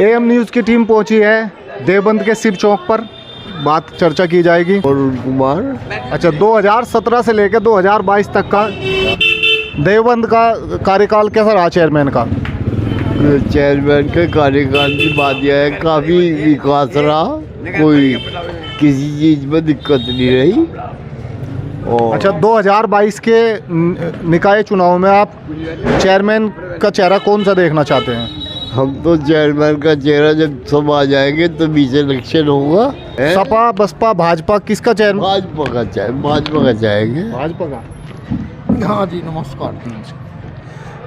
Am news की team पहुंची है देवबंद के शिव चौक पर। बात चर्चा की जाएगी। अरुण कुमार। अच्छा, 2017 से लेकर 2022 तक का देवबंद का कार्यकाल कैसा रहा चेयरमैन का? चेयरमैन के कार्यकाल की बात यह है, काफ़ी विकास रहा, कोई किसी चीज़ में दिक्कत नहीं रही। और अच्छा, 2022 के निकाय चुनाव में आप चेयरमैन का चेहरा कौन सा देखना चाहते हैं? हम तो चेयरमैन का चेहरा जब सब आ जाएंगे तो बीच इलेक्शन होगा। सपा बसपा भाजपा किसका चेयरमैन? भाजपा का चाहेंगे। भाजपा का। हाँ जी, नमस्कार।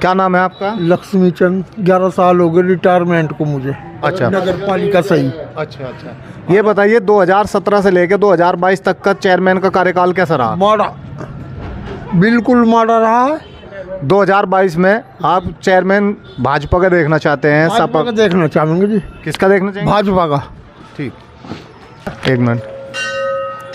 क्या नाम है आपका? लक्ष्मी चंद। 11 साल हो गए रिटायरमेंट को मुझे। अच्छा, नगर पालिका सही। अच्छा। ये बताइए 2017 से लेकर 2022 तक का चेयरमैन का कार्यकाल कैसा रहा? माड़ा, बिल्कुल माड़ा रहा है। 2022 में आप चेयरमैन भाजपा का देखना चाहते हैं? भाजपा का देखना चाहेंगे जी। किसका देखना चाहेंगे? भाजपा का। ठीक, एक मिनट।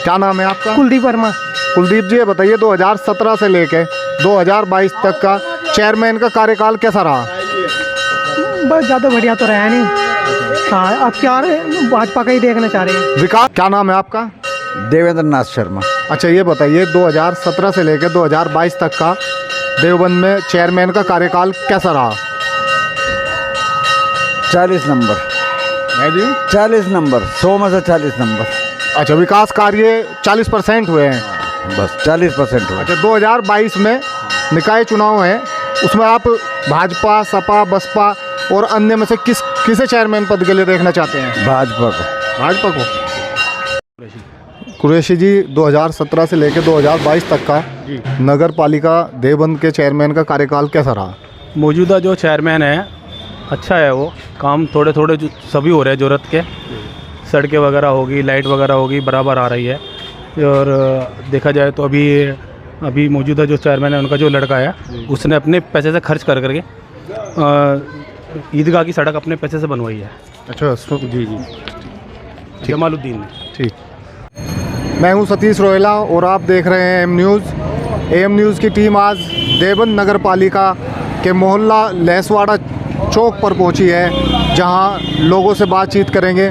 क्या नाम है आपका? कुलदीप वर्मा। कुलदीप जी, ये बताइए 2017 से लेकर 2022 तक का चेयरमैन का कार्यकाल कैसा रहा? बस ज़्यादा बढ़िया तो रहा नहीं। हाँ, अब क्या रहे, भाजपा का ही देखना चाह रहे हैं। विकास। क्या नाम है आपका? देवेंद्र नाथ शर्मा। अच्छा, ये बताइए 2017 से लेकर 2022 तक का देवबंद में चेयरमैन का कार्यकाल कैसा रहा? 40 नंबर। है जी, 40 नंबर, 100 में से 40 नंबर। अच्छा, विकास कार्य 40% हुए हैं। बस 40% हुआ। अच्छा, 2022 में निकाय चुनाव है, उसमें आप भाजपा सपा बसपा और अन्य में से किसे चेयरमैन पद के लिए देखना चाहते हैं? भाजपा को। भाजपा को। कुरैशी जी, 2017 से लेकर 2022 तक का नगर पालिका देवबंद के चेयरमैन का कार्यकाल कैसा रहा? मौजूदा जो चेयरमैन है अच्छा है, वो काम थोड़े थोड़े सभी हो रहे हैं ज़रूरत के। सड़कें वगैरह होगी, लाइट वगैरह होगी, बराबर आ रही है। और देखा जाए तो अभी मौजूदा जो चेयरमैन है उनका जो लड़का है, उसने अपने पैसे से खर्च कर करके ईदगाह की सड़क अपने पैसे से बनवाई है। अच्छा, जी जमालुद्दीन ने। ठीक। मैं हूं सतीश रोहेला और आप देख रहे हैं एम न्यूज़। एम न्यूज़ की टीम आज देवबंद नगर पालिका के मोहल्ला लहसवाड़ा चौक पर पहुंची है, जहां लोगों से बातचीत करेंगे।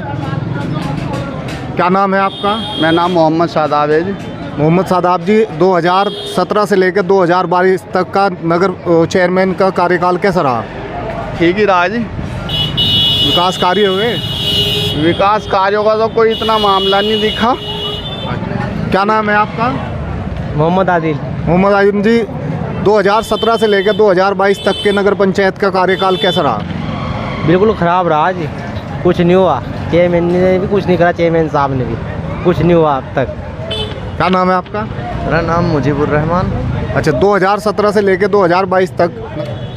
क्या नाम है आपका? मेरा नाम मोहम्मद शादाब है जी। मोहम्मद शादाब जी, 2017 से लेकर 2022 तक का नगर चेयरमैन का कार्यकाल कैसा रहा? ठीक ही रहा जी। विकास कार्य हुए? विकास कार्यों का तो कोई इतना मामला नहीं दिखा। क्या नाम है आपका? मोहम्मद आदिल। मोहम्मद आदिल जी, 2017 से लेकर 2022 तक के नगर पंचायत का कार्यकाल कैसा रहा? बिल्कुल ख़राब रहा जी, कुछ नहीं हुआ। चेयरमैन ने भी कुछ नहीं करा, चेयरमैन साहब ने भी कुछ नहीं हुआ अब तक। क्या नाम है आपका? मेरा नाम मुजीबुर रहमान। अच्छा, 2017 से लेकर 2022 तक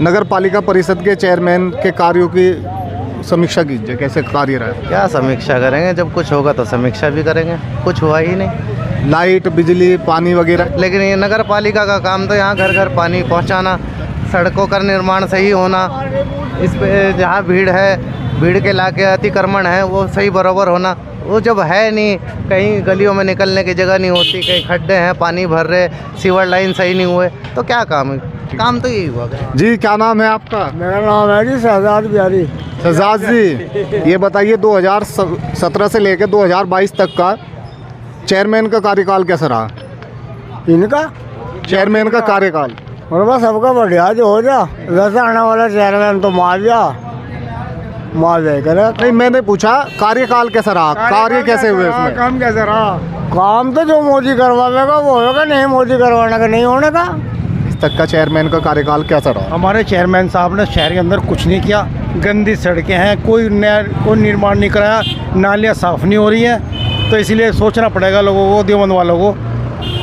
नगर पालिका परिषद के चेयरमैन के कार्यों की समीक्षा कीजिए, कैसे कार्य रहा? क्या समीक्षा करेंगे, जब कुछ होगा तो समीक्षा भी करेंगे। कुछ हुआ ही नहीं। लाइट बिजली पानी वगैरह। लेकिन ये नगर पालिका का काम तो यहाँ घर घर पानी पहुँचाना, सड़कों का निर्माण सही होना, इस पे जहाँ भीड़ है, भीड़ के इलाके अतिक्रमण है, वो सही बराबर होना, वो जब है नहीं। कहीं गलियों में निकलने की जगह नहीं होती, कहीं खड्डे हैं, पानी भर रहे, सीवर लाइन सही नहीं हुए, तो क्या काम है? काम तो यही हुआ। जी, क्या नाम है आपका? मेरा नाम है जी शहजाद बिहारी। शहजाद जी, ये बताइए 2017 से लेकर 2022 तक का चेयरमैन का कार्यकाल कैसा रहा? इनका चेयरमैन का कार्यकाल और बस सबका बढ़िया जो हो जा। वैसे आने वाला चेयरमैन तो मार करे। नहीं, मैंने पूछा कार्यकाल कैसा रहा, कार्य कैसे हुए उसमें? काम कैसे रहा? काम तो जो मोदी करवाएगा वो होगा, नहीं मोदी करवाने का नहीं होने का। इस तक का चेयरमैन का कार्यकाल कैसा रहा? हमारे चेयरमैन साहब ने शहर के अंदर कुछ नहीं किया। गंदी सड़कें हैं, कोई निर्माण नहीं कराया, नालियाँ साफ़ नहीं हो रही हैं। तो इसलिए सोचना पड़ेगा लोगों को, देवबंद वालों को,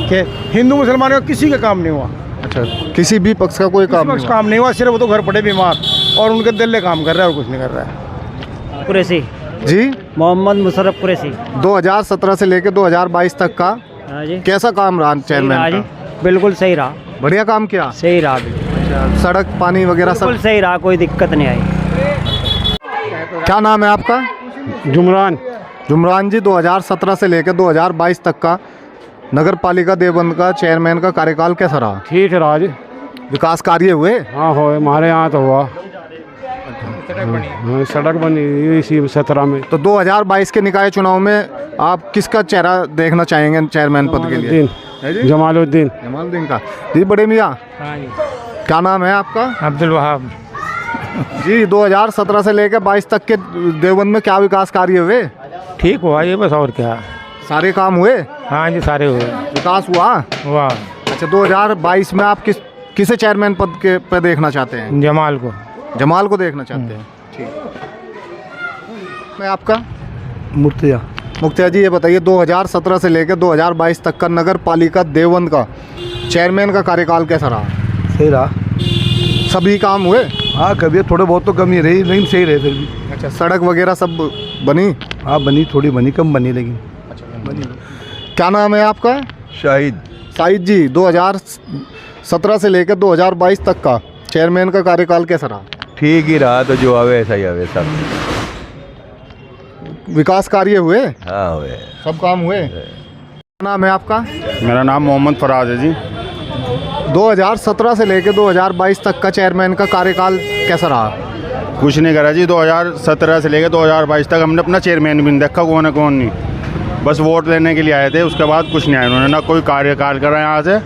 कि हिंदू मुसलमानों का किसी का काम नहीं हुआ। अच्छा, किसी भी पक्ष का कोई काम नहीं हुआ। सिर्फ वो तो घर पड़े बीमार और उनके दिल ले काम कर रहा है और कुछ नहीं कर रहा है। कुरैशी जी, मोहम्मद मुशर्रफ कुरैशी। 2017 से लेकर 2022 तक का हाँ जी, कैसा काम रहा चेयरमैन का? बिल्कुल सही रहा। बढ़िया काम किया? सही रहा, सड़क पानी वगैरह सब बिल्कुल सही रहा, कोई दिक्कत नहीं आई। क्या नाम है आपका? जुमरान। जुमरान जी, 2017 से लेकर 2022 तक का नगर पालिका देवबंद का चेयरमैन का कार्यकाल कैसा रहा? ठीक है राज। विकास कार्य हुए? हाँ हो, हमारे यहाँ तो हुआ। हाँ, सड़क बनी है इसी 17 में। तो 2022 के निकाय चुनाव में आप किसका चेहरा देखना चाहेंगे चेयरमैन पद के लिए? जमालुद्दीन। जमालुद्दीन का। जी बड़े मियाँ, क्या नाम है आपका? अब्दुल वहाब। जी 2017 से लेकर 22 तक के देवबंद में क्या विकास कार्य हुए? ठीक हुआ ये, बस और क्या। सारे काम हुए? हाँ जी, सारे हुए। विकास हुआ? वाह। अच्छा, 2022 में आप किसे चेयरमैन पद के पे देखना चाहते हैं? जमाल को। जमाल को देखना चाहते हैं। ठीक। मैं आपका? मुर्तजा। मुख्तिया जी ये बताइए, 2017 से लेकर 2022 तक का नगर पालिका देवबंद का चेयरमैन का कार्यकाल कैसा रहा? सही रहा। सभी काम हुए? हाँ, कभी थोड़े बहुत तो कमी रही, लेकिन सही रहे फिर भी। अच्छा, सड़क वगैरह सब बनी? हाँ बनी, थोड़ी बनी, कम बनी लेकिन। बनी। क्या नाम है आपका? शाहिद। शाहिद जी, 2017 से लेकर 2022 तक का चेयरमैन का कार्यकाल कैसा रहा? ठीक ही रहा, तो जो आवे ऐसा ही आवे सब। विकास कार्य हुए? हाँ हुए, सब काम हुए। क्या नाम है आपका? मेरा नाम मोहम्मद फराज है जी। 2017 से लेकर 2022 तक का चेयरमैन का कार्यकाल कैसा रहा? कुछ नहीं करा जी, 2017 से लेकर 2022 तक हमने अपना चेयरमैन भी नहीं देखा, कौन है कौन नहीं। बस वोट लेने के लिए आए थे, उसके बाद कुछ नहीं आए उन्होंने, ना कोई कार्यकाल करा यहाँ से,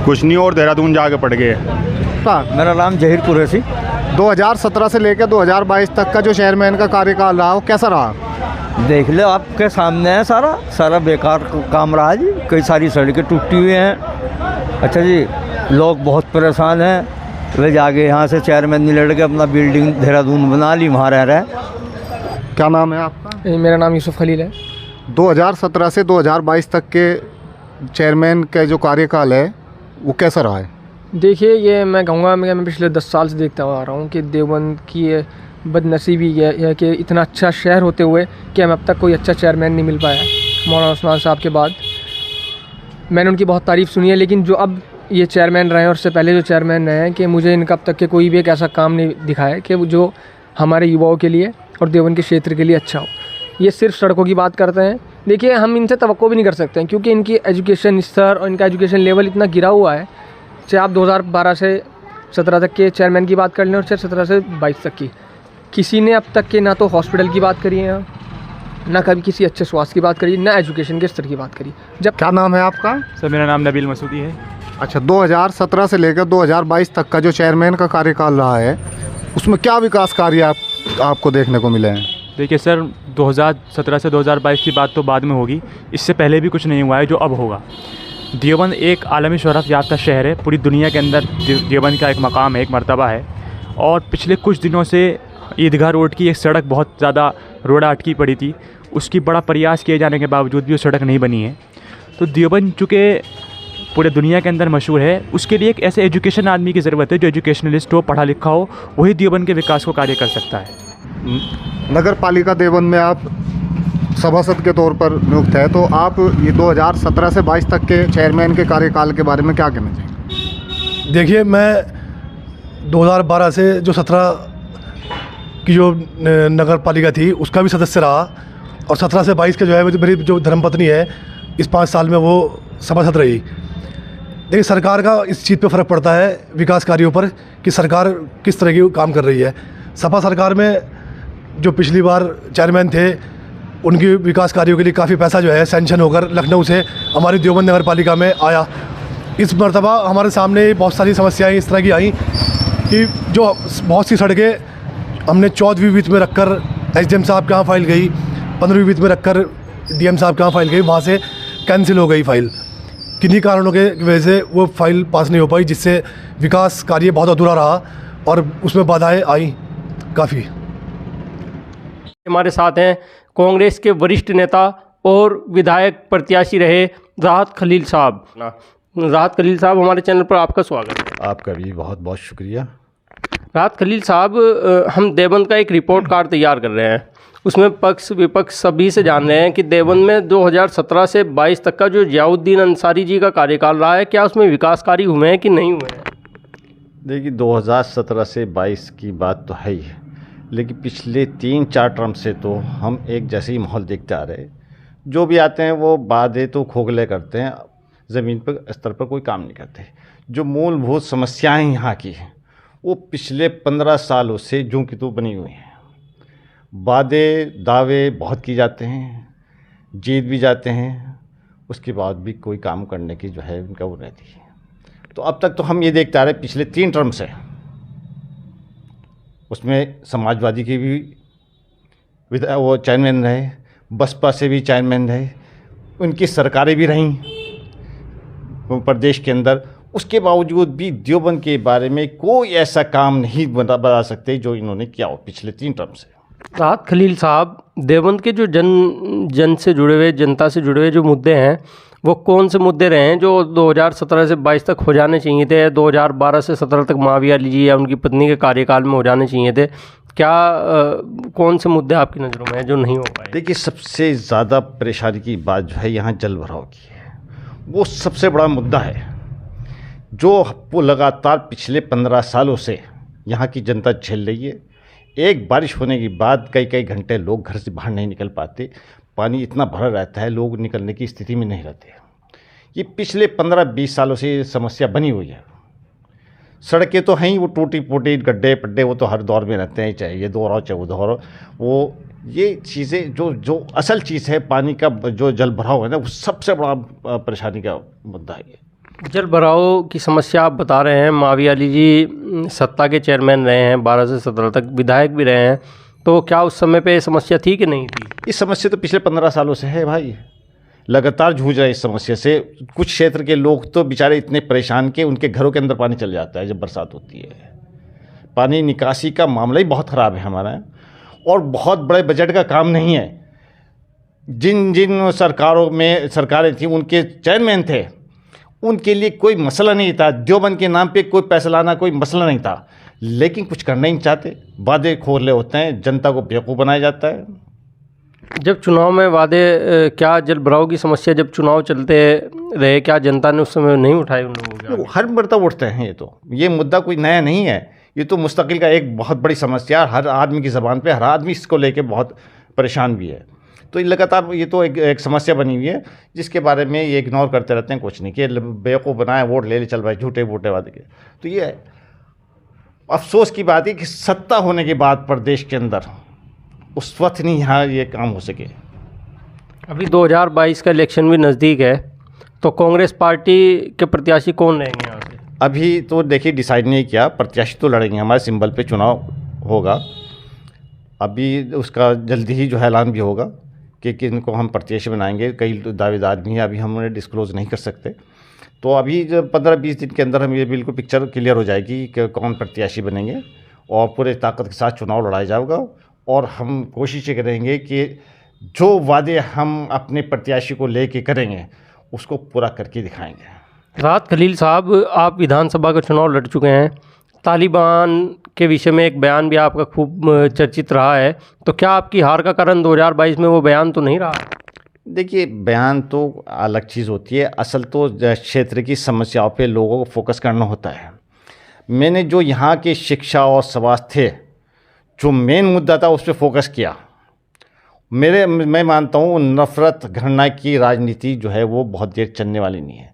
कुछ नहीं, और देहरादून जाके पड़ गए। मेरा नाम जहीर कुरैशी। 2017 से लेकर 2022 तक का जो चेयरमैन का कार्यकाल रहा वो कैसा रहा? देख लो, आपके सामने है, सारा बेकार काम रहा जी। कई सारी सड़कें टूटी हुई हैं। अच्छा जी, लोग बहुत परेशान हैं। वे जाके यहाँ से चेयरमैन नहीं लड़ के अपना बिल्डिंग देहरादून बना ली, वहाँ रह रहे हैं। क्या नाम है आपका? मेरा नाम यूसुफ खलील है। 2017 से 2022 तक के चेयरमैन का जो कार्यकाल है वो कैसा रहा है? देखिए, ये मैं कहूँगा, मैं पिछले 10 साल से देखता आ रहा हूँ कि देवबंद की ये बदनसीबी है कि इतना अच्छा शहर होते हुए कि हमें अब तक कोई अच्छा चेयरमैन नहीं मिल पाया। मौलाना उस्मान साहब के बाद मैंने उनकी बहुत तारीफ़ सुनी है, लेकिन जो अब ये चेयरमैन रहे हैं और उससे पहले जो चेयरमैन रहे हैं, कि मुझे इनका अब तक के कोई भी एक ऐसा काम नहीं दिखा है कि जो हमारे युवाओं के लिए और देवबंद के क्षेत्र के लिए अच्छा हो। ये सिर्फ सड़कों की बात करते हैं। देखिए, हम इनसे तवक्को भी नहीं कर सकते हैं, क्योंकि इनकी एजुकेशन स्तर और इनका एजुकेशन लेवल इतना गिरा हुआ है। चाहे आप 2012 से 17 तक के चेयरमैन की बात कर लें और चाहे 17 से 22 तक की, किसी ने अब तक के ना तो हॉस्पिटल की बात करी है, ना कभी किसी अच्छे स्वास्थ्य की बात करी, ना एजुकेशन के स्तर की बात करी। जब क्या नाम है आपका? सर, मेरा नाम नबील मसूदी है। अच्छा, 2017 से लेकर 2022 तक का जो चेयरमैन का कार्यकाल रहा है उसमें क्या विकास कार्य आपको देखने को मिले हैं? देखिए सर, 2017 से 2022 की बात तो बाद में होगी, इससे पहले भी कुछ नहीं हुआ है जो अब होगा। देवबंद एक आलमी शोहरत याफ्ता शहर है, पूरी दुनिया के अंदर देवबंद का एक मकाम है, एक मर्तबा है। और पिछले कुछ दिनों से ईदगाह रोड की एक सड़क बहुत ज़्यादा रोड अटकी पड़ी थी, उसकी बड़ा प्रयास किए जाने के बावजूद भी वो सड़क नहीं बनी है। तो देवबंद चूँकि पूरे दुनिया के अंदर मशहूर है, उसके लिए एक ऐसे एजुकेशन आदमी की ज़रूरत है जो एजुकेशनलिस्ट हो, पढ़ा लिखा हो, वही देवबंद के विकास को कार्य कर सकता है। नगर पालिका देवबंद में आप सभासद के तौर पर नियुक्त है, तो आप ये 2017 से 22 तक के चेयरमैन के कार्यकाल के बारे में क्या कहना चाहेंगे? देखिए, मैं 2012 से जो 17 की जो नगर पालिका थी उसका भी सदस्य रहा, और 17 से 22 के जो है मेरी जो धर्मपत्नी है, इस 5 साल में वो सभासद रही। देखिए, सरकार का इस चीज़ पे फ़र्क पड़ता है विकास कार्यों पर, कि सरकार किस तरह की काम कर रही है। सपा सरकार में जो पिछली बार चेयरमैन थे, उनकी विकास कार्यों के लिए काफ़ी पैसा जो है सैंक्शन होकर लखनऊ से हमारी देवबंद नगर पालिका में आया। इस मरतबा हमारे सामने बहुत सारी समस्याएं इस तरह की आई कि जो बहुत सी सड़कें हमने 14वीं वित्त में रखकर एसडीएम साहब के यहाँ फाइल गई, 15वीं वित्त में रखकर डीएम साहब के यहाँ फाइल गई, वहाँ से कैंसिल हो गई फाइल। किन्हीं कारणों के वजह से वो फाइल पास नहीं हो पाई, जिससे विकास कार्य बहुत अधूरा रहा और उसमें बाधाएं आई काफ़ी। हमारे साथ हैं कांग्रेस के वरिष्ठ नेता और विधायक प्रत्याशी रहे राहत खलील साहब। राहत खलील साहब, हमारे चैनल पर आपका स्वागत है। आपका भी बहुत बहुत शुक्रिया। राहत खलील साहब, हम देवबंद का एक रिपोर्ट कार्ड तैयार कर रहे हैं, उसमें पक्ष विपक्ष सभी से जान रहे हैं कि देवबंद में 2017 से 22 तक का जो जियाउद्दीन अंसारी जी का कार्यकाल रहा है, क्या उसमें विकास कार्य हुए हैं कि नहीं हुए हैं? देखिए, 2017 से 22 की बात तो है ही, लेकिन पिछले 3-4 टर्म से तो हम एक जैसे ही माहौल देखते आ रहे हैं। जो भी आते हैं वो वादे तो खोखले करते हैं, ज़मीन पर स्तर पर कोई काम नहीं करते। जो मूलभूत समस्याएं यहाँ की हैं वो पिछले 15 सालों से जूं की तू बनी हुई हैं। वादे दावे बहुत किए जाते हैं, जीत भी जाते हैं, उसके बाद भी कोई काम करने की जो है उनका वो रहती है। तो अब तक तो हम ये देखते आ रहे पिछले 3 टर्म से, उसमें समाजवादी के भी वो चेयरमैन रहे, बसपा से भी चेयरमैन रहे, उनकी सरकारें भी रहीं प्रदेश के अंदर। उसके बावजूद भी देवबंद के बारे में कोई ऐसा काम नहीं बता सकते जो इन्होंने किया हो पिछले 3 टर्म से। राहत खलील साहब, देवबंद के जो जन से जुड़े हुए, जनता से जुड़े हुए जो मुद्दे हैं, वो कौन से मुद्दे रहे हैं जो 2017 से 22 तक हो जाने चाहिए थे, 2012 से 17 तक माविया जी या उनकी पत्नी के कार्यकाल में हो जाने चाहिए थे? क्या कौन से मुद्दे आपकी नज़रों में हैं जो नहीं हो पाए? देखिए, सबसे ज़्यादा परेशानी की बात जो है यहाँ जल भराव की है। वो सबसे बड़ा मुद्दा है जो वो लगातार पिछले 15 सालों से यहाँ की जनता झेल रही है। एक बारिश होने के बाद कई कई घंटे लोग घर से बाहर नहीं निकल पाते, पानी इतना भरा रहता है, लोग निकलने की स्थिति में नहीं रहते। ये पिछले 15-20 सालों से ये समस्या बनी हुई है। सड़कें तो हैं ही, वो टूटी फूटी गड्ढे पड्डे वो तो हर दौर में रहते हैं, चाहे ये दौर हो चाहे वो दौर हो। वो ये चीज़ें जो असल चीज़ है, पानी का जो जल भराव है ना, वो सबसे बड़ा परेशानी का मुद्दा है। ये जल भराव की समस्या आप बता रहे हैं। माविया अली जी सत्ता के चेयरमैन रहे हैं, 12 से 17 तक विधायक भी रहे हैं, तो क्या उस समय पे समस्या थी कि नहीं थी? ये समस्या तो पिछले 15 सालों से है भाई, लगातार जूझ रहे हैं इस समस्या से। कुछ क्षेत्र के लोग तो बेचारे इतने परेशान कि उनके घरों के अंदर पानी चल जाता है जब बरसात होती है। पानी निकासी का मामला ही बहुत ख़राब है हमारा, और बहुत बड़े बजट का काम नहीं है। जिन जिन सरकारें थी, उनके चेयरमैन थे, उनके लिए कोई मसला नहीं था। देवबंद के नाम पे कोई पैसा लाना कोई मसला नहीं था, लेकिन कुछ करना ही नहीं चाहते। वादे खोरले होते हैं, जनता को बेवकूफ़ बनाया जाता है। जब चुनाव में वादे, क्या जल भराव की समस्या जब चुनाव चलते रहे, क्या जनता ने उस समय नहीं उठाई उन लोगों के? हर मरतबा उठते हैं। ये मुद्दा कोई नया नहीं है, ये तो मुस्तकिल का एक बहुत बड़ी समस्या, हर आदमी की ज़बान पे, हर आदमी इसको लेके बहुत परेशान भी है। तो लगातार ये तो एक समस्या बनी हुई है जिसके बारे में ये इग्नोर करते रहते हैं, कुछ नहीं कि बेवकूफ़ बनाए, वोट ले चल भाई, झूठे वोटे वादे के। तो ये अफसोस की बात है कि सत्ता होने के बाद प्रदेश के अंदर उस वक्त नहीं यहाँ ये काम हो सके। अभी 2022 का इलेक्शन भी नज़दीक है, तो कांग्रेस पार्टी के प्रत्याशी कौन रहेंगे यहाँ से? अभी तो देखिए डिसाइड नहीं किया, प्रत्याशी तो लड़ेंगे, हमारे सिंबल पे चुनाव होगा। अभी उसका जल्दी ही जो है ऐलान भी होगा कि किनको हम प्रत्याशी बनाएंगे। कई दावेदार भी हैं, अभी हम उन्हें डिस्क्लोज़ नहीं कर सकते। तो अभी जो 15-20 दिन के अंदर हम ये बिल्कुल पिक्चर क्लियर हो जाएगी कि कौन प्रत्याशी बनेंगे, और पूरे ताकत के साथ चुनाव लड़ाया जाएगा। और हम कोशिश करेंगे कि जो वादे हम अपने प्रत्याशी को लेके करेंगे उसको पूरा करके दिखाएंगे। राहत खलील साहब, आप विधानसभा का चुनाव लड़ चुके हैं, तालिबान के विषय में एक बयान भी आपका खूब चर्चित रहा है, तो क्या आपकी हार का कारण 2022 में वो बयान तो नहीं रहा? देखिए, बयान तो अलग चीज़ होती है, असल तो क्षेत्र की समस्याओं पे लोगों को फोकस करना होता है। मैंने जो यहाँ की शिक्षा और स्वास्थ्य जो मेन मुद्दा था उस पर फोकस किया। मैं मानता हूँ नफ़रत घृणा की राजनीति जो है वो बहुत देर चलने वाली नहीं है।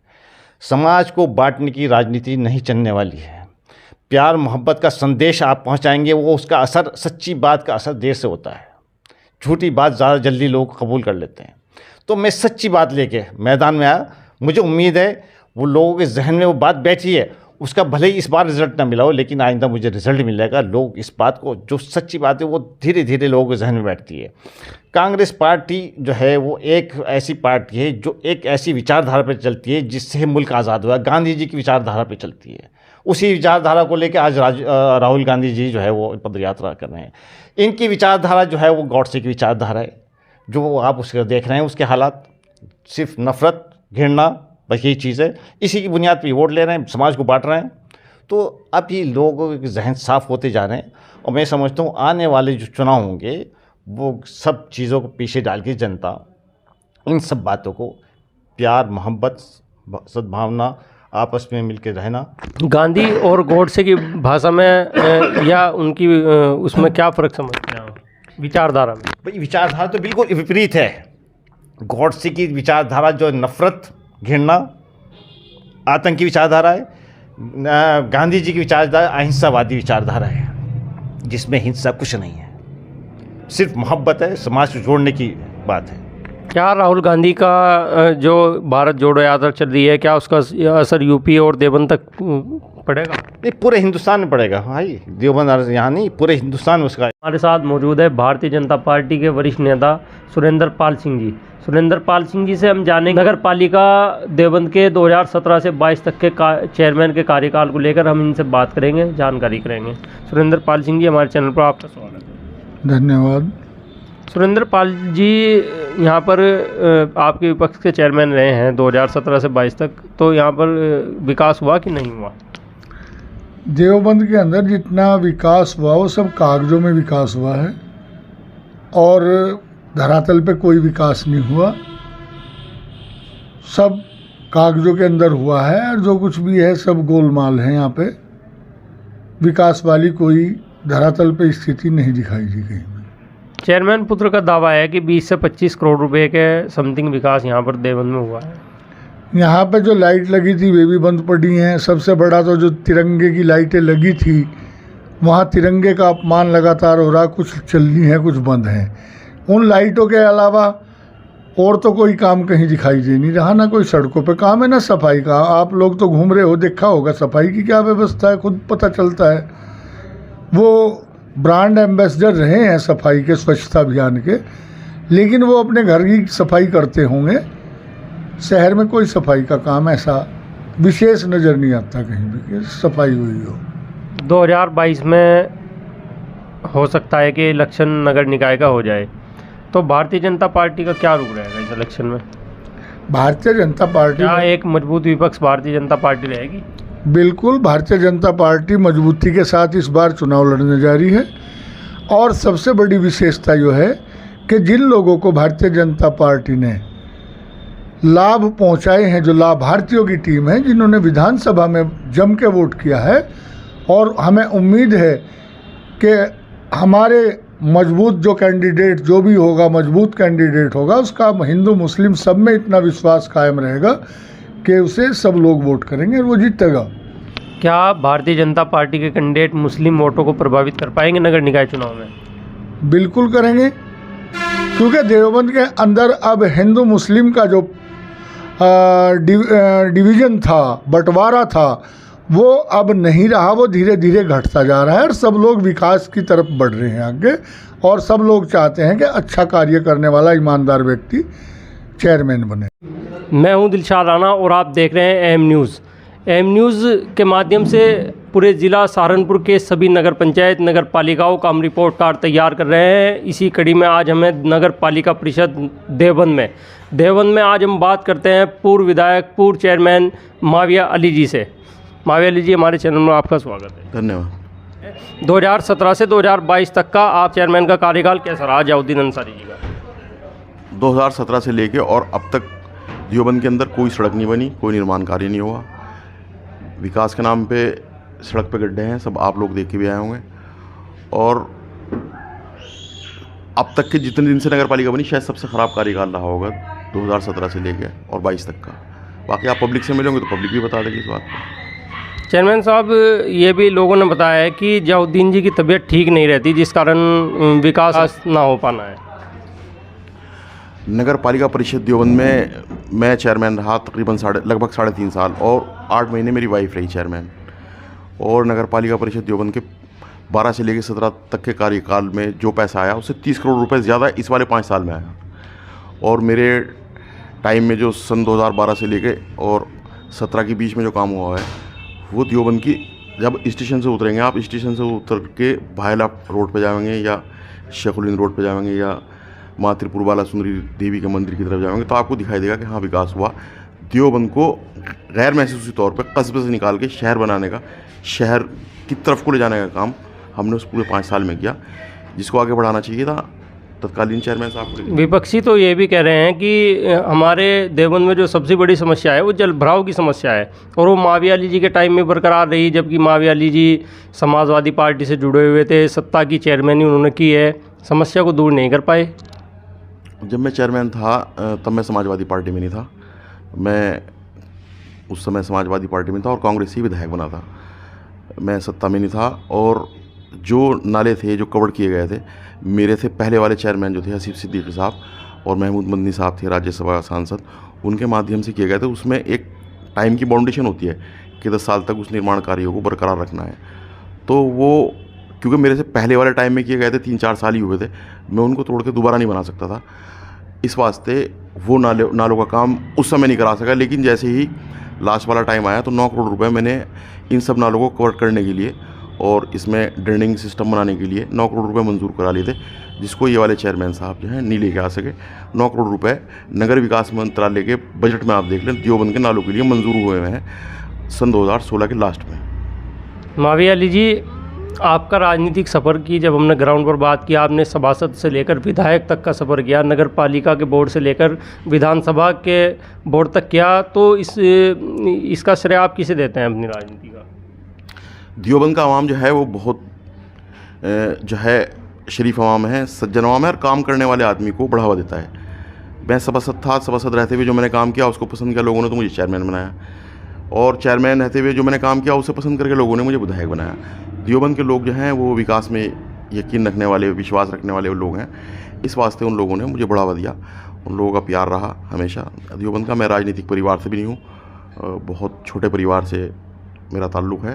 समाज को बांटने की राजनीति नहीं चलने वाली है। प्यार मोहब्बत का संदेश आप पहुँचाएंगे, वो उसका असर, सच्ची बात का असर देर से होता है। झूठी बात ज़्यादा जल्दी लोग कबूल कर लेते हैं। तो मैं सच्ची बात लेके मैदान में आया, मुझे उम्मीद है वो लोगों के जहन में वो बात बैठी है। उसका भले ही इस बार रिज़ल्ट ना मिला हो, लेकिन आइंदा मुझे रिज़ल्ट मिलेगा। लोग इस बात को, जो सच्ची बात है वो धीरे धीरे लोगों के जहन में बैठती है। कांग्रेस पार्टी जो है वो एक ऐसी पार्टी है जो एक ऐसी विचारधारा पर चलती है जिससे मुल्क आज़ाद हुआ। गांधी जी की विचारधारा पर चलती है। उसी विचारधारा को लेकर आज राहुल गांधी जी जो है वो पदयात्रा कर रहे हैं। इनकी विचारधारा जो है वो गॉडसे की विचारधारा है। जो आप उसके देख रहे हैं उसके हालात, सिर्फ नफ़रत घृणा, बस यही चीज़ है। इसी की बुनियाद पर वोट ले रहे हैं, समाज को बांट रहे हैं। तो अब ये लोगों के जहन साफ़ होते जा रहे हैं, और मैं समझता हूँ आने वाले जो चुनाव होंगे वो सब चीज़ों को पीछे डाल के जनता इन सब बातों को, प्यार मोहब्बत सद्भावना, आपस में मिलकर रहना। गांधी और गॉडसे की भाषा में या उनकी उसमें क्या फ़र्क समझते हैं विचारधारा में? भाई विचारधारा तो बिल्कुल विपरीत है। गॉडसे की विचारधारा जो नफ़रत घृणा आतंक की विचारधारा है। गांधी जी की विचारधारा अहिंसावादी विचारधारा है, जिसमें हिंसा कुछ नहीं है, सिर्फ मोहब्बत है, समाज को जोड़ने की बात है। क्या राहुल गांधी का जो भारत जोड़ो यात्रा चल रही है, क्या उसका असर यूपी और देवबंद तक पड़ेगा? नहीं, पूरे हिंदुस्तान में पड़ेगा भाई, देवबंद यहाँ नहीं, पूरे हिंदुस्तान में उसका। हमारे साथ मौजूद है भारतीय जनता पार्टी के वरिष्ठ नेता सुरेंद्र पाल सिंह जी। सुरेंद्र पाल सिंह जी से हम जानेंगे नगर पालिका देवबंद के 2017 से 22 तक के चेयरमैन के कार्यकाल को लेकर हम इनसे बात करेंगे, जानकारी करेंगे। सुरेंद्र पाल सिंह जी, हमारे चैनल पर आपका स्वागत है। धन्यवाद। सुरेंद्र पाल जी, यहाँ पर आपके विपक्ष के चेयरमैन रहे हैं 2017 से 22 तक, तो यहाँ पर विकास हुआ कि नहीं हुआ? देवबंद के अंदर जितना विकास हुआ वो सब कागजों में विकास हुआ है और धरातल पे कोई विकास नहीं हुआ। सब कागजों के अंदर हुआ है और जो कुछ भी है सब गोलमाल है। यहाँ पे विकास वाली कोई धरातल पे स्थिति नहीं दिखाई दी गई। चेयरमैन पुत्र का दावा है कि 20 से 25 करोड़ रुपए के समथिंग विकास यहाँ पर देवबंद में हुआ है। यहाँ पे जो लाइट लगी थी वे भी बंद पड़ी हैं। सबसे बड़ा तो जो तिरंगे की लाइटें लगी थी, वहाँ तिरंगे का अपमान लगातार हो रहा, कुछ चल रही हैं कुछ बंद हैं। उन लाइटों के अलावा और तो कोई काम कहीं दिखाई दे नहीं रहा, ना कोई सड़कों पे काम है ना सफाई का। आप लोग तो घूम रहे हो, देखा होगा सफाई की क्या व्यवस्था है, खुद पता चलता है। वो ब्रांड एम्बेसडर रहे हैं सफाई के, स्वच्छता अभियान के, लेकिन वो अपने घर की सफाई करते होंगे। शहर में कोई सफाई का काम ऐसा विशेष नज़र नहीं आता कहीं भी कि सफाई हुई हो। 2022 में हो सकता है कि इलेक्शन नगर निकाय का हो जाए, तो भारतीय जनता पार्टी का क्या रुख रहेगा इस इलेक्शन में? भारतीय जनता पार्टी क्या एक मजबूत विपक्ष भारतीय जनता पार्टी रहेगी? बिल्कुल, भारतीय जनता पार्टी मजबूती के साथ इस बार चुनाव लड़ने जा रही है। और सबसे बड़ी विशेषता जो है कि जिन लोगों को भारतीय जनता पार्टी ने लाभ पहुंचाए हैं, जो लाभार्थियों की टीम है, जिन्होंने विधानसभा में जम के वोट किया है, और हमें उम्मीद है कि हमारे मजबूत जो कैंडिडेट जो भी होगा, मजबूत कैंडिडेट होगा, उसका हिंदू मुस्लिम सब में इतना विश्वास कायम रहेगा कि उसे सब लोग वोट करेंगे और वो जीतेगा। क्या भारतीय जनता पार्टी के कैंडिडेट मुस्लिम वोटों को प्रभावित कर पाएंगे नगर निकाय चुनाव में? बिल्कुल करेंगे, क्योंकि देवबंद के अंदर अब हिंदू मुस्लिम का जो डिवीज़न था, बंटवारा था, वो अब नहीं रहा। वो धीरे धीरे घटता जा रहा है और सब लोग विकास की तरफ बढ़ रहे हैं आगे। और सब लोग चाहते हैं कि अच्छा कार्य करने वाला ईमानदार व्यक्ति चेयरमैन बने। मैं हूं दिलशाद राणा और आप देख रहे हैं एम न्यूज़। एम न्यूज़ के माध्यम से पूरे ज़िला सहारनपुर के सभी नगर पंचायत, नगर पालिकाओं का हम रिपोर्ट कार्ड तैयार कर रहे हैं। इसी कड़ी में आज हमें नगर पालिका परिषद देवबंद में आज हम बात करते हैं पूर्व विधायक, पूर्व चेयरमैन माविया अली जी से। माविया अली जी, हमारे चैनल में आपका स्वागत है। धन्यवाद। 2017 से 2022 तक का आप चेयरमैन का कार्यकाल कैसा रहा जयाउद्दीन अंसारी जी का? 2017 से लेके और अब तक देवबंद के अंदर कोई सड़क नहीं बनी, कोई निर्माण कार्य नहीं हुआ। विकास के नाम पे सड़क पे गड्ढे हैं, सब आप लोग देख के भी आए होंगे। और अब तक के जितने दिन से नगर पालिका बनी, शायद सबसे ख़राब कार्यकाल रहा होगा 2017 से लेके और 22 तक का। बाकी आप पब्लिक से मिलोगे तो पब्लिक भी बता देगी इस बात को। चेयरमैन साहब, ये भी लोगों ने बताया है कि जयाउद्दीन जी की तबीयत ठीक नहीं रहती, जिस कारण विकास ना हो पाना है। नगर पालिका परिषद देवबंद में मैं चेयरमैन रहा तकरीबन लगभग 3.5 साल, और 8 महीने मेरी वाइफ रही चेयरमैन। और नगर पालिका परिषद देवबंद के 12 से लेकर 17 तक के कार्यकाल में जो पैसा आया, उससे 30 करोड़ रुपए ज़्यादा इस वाले 5 साल में आया। और मेरे टाइम में जो सन 2012 से लेके और 17 के बीच में जो काम हुआ है, वो देवबंद की, जब स्टेशन से उतरेंगे आप, स्टेशन से उतर के भायला रोड पे जाएंगे या शेखुलिन रोड पे जाएंगे या माँ त्रिपुर बाला सुंदरी देवी के मंदिर की तरफ जाएंगे, तो आपको दिखाई देगा कि हाँ विकास हुआ। देवबंद को गैर महसूसी तौर पे कस्बे से निकाल के शहर बनाने का, शहर की तरफ को ले जाने का काम हमने उस पूरे 5 साल में किया, जिसको आगे बढ़ाना चाहिए था तत्कालीन चेयरमैन साहब को। विपक्षी तो ये भी कह रहे हैं कि हमारे देवबंद में जो सबसे बड़ी समस्या है वो जल भराव की समस्या है, और वो माविया अली जी के टाइम में बरकरार रही, जबकि माविया अली जी समाजवादी पार्टी से जुड़े हुए थे, सत्ता की चेयरमैनी उन्होंने की है, समस्या को दूर नहीं कर पाए। जब मैं चेयरमैन था तब मैं समाजवादी पार्टी में नहीं था, मैं उस समय समाजवादी पार्टी में था और कांग्रेस ही विधायक बना था, मैं सत्ता में नहीं था। और जो नाले थे जो कवर किए गए थे, मेरे से पहले वाले चेयरमैन जो थे हसीब सिद्दीकी साहब और महमूद मदनी साहब थे राज्यसभा सांसद, उनके माध्यम से किए गए थे। उसमें एक टाइम की बाउंडेशन होती है कि 10 साल तक उस निर्माण कार्यों को बरकरार रखना है। तो वो क्योंकि मेरे से पहले वाले टाइम में किए गए थे, 3-4 साल ही हुए थे, मैं उनको तोड़ के दोबारा नहीं बना सकता था। इस वास्ते वो नालों का काम उस समय नहीं करा सका। लेकिन जैसे ही लास्ट वाला टाइम आया तो 9 करोड़ रुपए मैंने इन सब नालों को कवर करने के लिए और इसमें ड्रेनिंग सिस्टम बनाने के लिए 9 करोड़ रुपए मंजूर करा लिए थे, जिसको ये वाले चेयरमैन साहब जो हैं नहीं लेके आ सके। 9 करोड़ रुपए नगर विकास मंत्रालय के बजट में आप देख लें, देवबंद के नालों के लिए मंजूर हुए हैं सन 2016 के लास्ट में। माविया अली जी, आपका राजनीतिक सफ़र की जब हमने ग्राउंड पर बात की, आपने सभासद से लेकर विधायक तक का सफ़र किया, नगर पालिका के बोर्ड से लेकर विधानसभा के बोर्ड तक किया, तो इसका श्रेय आप किसे देते हैं अपनी राजनीति का? देवबंद का आवाम जो है वो बहुत जो है शरीफ आवाम है, सज्जन आवाम है और काम करने वाले आदमी को बढ़ावा देता है। मैं सभासद था, सभासद रहते हुए जो मैंने काम किया उसको पसंद किया लोगों ने, तो मुझे चेयरमैन बनाया। और चेयरमैन रहते हुए जो मैंने काम किया उसे पसंद करके लोगों ने मुझे विधायक बनाया। देवबंद के लोग जो हैं वो विकास में यकीन रखने वाले, विश्वास रखने वाले लोग हैं। इस वास्ते उन लोगों ने मुझे बढ़ावा दिया, उन लोगों का प्यार रहा हमेशा। देवबंद का मैं राजनीतिक परिवार से भी नहीं हूँ, बहुत छोटे परिवार से मेरा ताल्लुक़ है।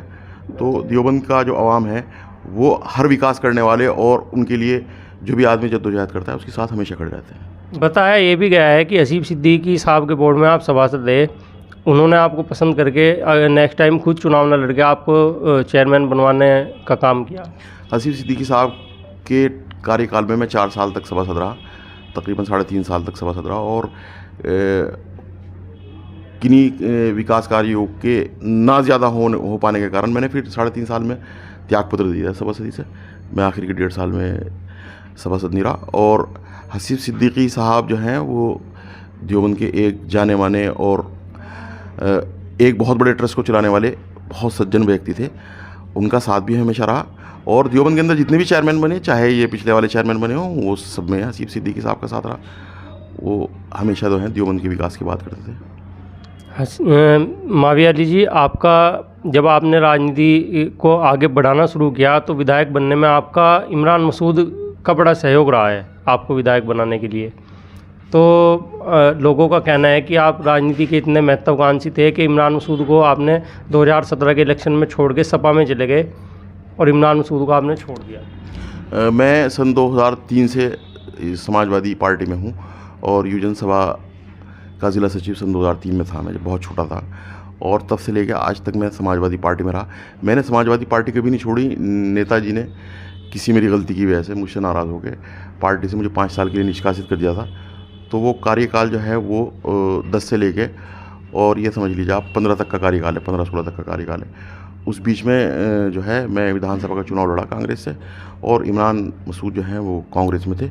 तो देवबंद का जो आवाम है वो हर विकास करने वाले और उनके लिए जो भी आदमी जद्दोजहद करता है उसके साथ हमेशा खड़े रहते हैं। बताया ये भी गया है कि हसीब सिद्दीकी साहब के बोर्ड में आप सभासद रहे, उन्होंने आपको पसंद करके नेक्स्ट टाइम खुद चुनाव न लड़के आपको चेयरमैन बनवाने का काम किया। हसीब सिद्दीकी साहब के कार्यकाल में मैं 4 साल तक सभासद रहा, तकरीबन 3.5 साल तक सभासद रहा। और किन्हीं विकास कार्यों के ना ज़्यादा हो पाने के कारण मैंने फिर 3.5 साल में त्यागपत्र दिया सभासदी से। मैं आखिर के 1.5 साल में सभासद नहीं रहा। और हसीब सिद्दीकी साहब जो हैं वो देवबंद के एक जाने माने और एक बहुत बड़े ट्रस्ट को चलाने वाले बहुत सज्जन व्यक्ति थे, उनका साथ भी हमेशा रहा। और देवबंद के अंदर जितने भी चेयरमैन बने, चाहे ये पिछले वाले चेयरमैन बने हों, वो सब में हसीब सिद्दीकी साहब का साथ रहा। वो हमेशा जो है देवबंद के विकास की बात करते थे। माविया अली जी, आपका जब आपने राजनीति को आगे बढ़ाना शुरू किया तो विधायक बनने में आपका इमरान मसूद का बड़ा सहयोग रहा है आपको विधायक बनाने के लिए। तो लोगों का कहना है कि आप राजनीति के इतने महत्वाकांक्षी थे कि इमरान मसूद को आपने 2017 के इलेक्शन में छोड़ के सपा में चले गए और इमरान मसूद को आपने छोड़ दिया। मैं सन 2003 से समाजवादी पार्टी में हूँ और युवजन सभा का ज़िला सचिव सन 2003 में था, मैं जब बहुत छोटा था। और तब से लेकर आज तक मैं समाजवादी पार्टी में रहा। मैंने समाजवादी पार्टी कभी नहीं छोड़ी। नेताजी ने किसी मेरी गलती की वजह से मुझसे नाराज़ हो गए, पार्टी से मुझे 5 साल के लिए निष्कासित कर दिया था। तो वो कार्यकाल जो है वो 10 से लेके और ये समझ लीजिए आप 15 तक का कार्यकाल है, 15-16 तक का कार्यकाल है। उस बीच में जो है मैं विधानसभा का चुनाव लड़ा कांग्रेस से और इमरान मसूद जो हैं वो कांग्रेस में थे।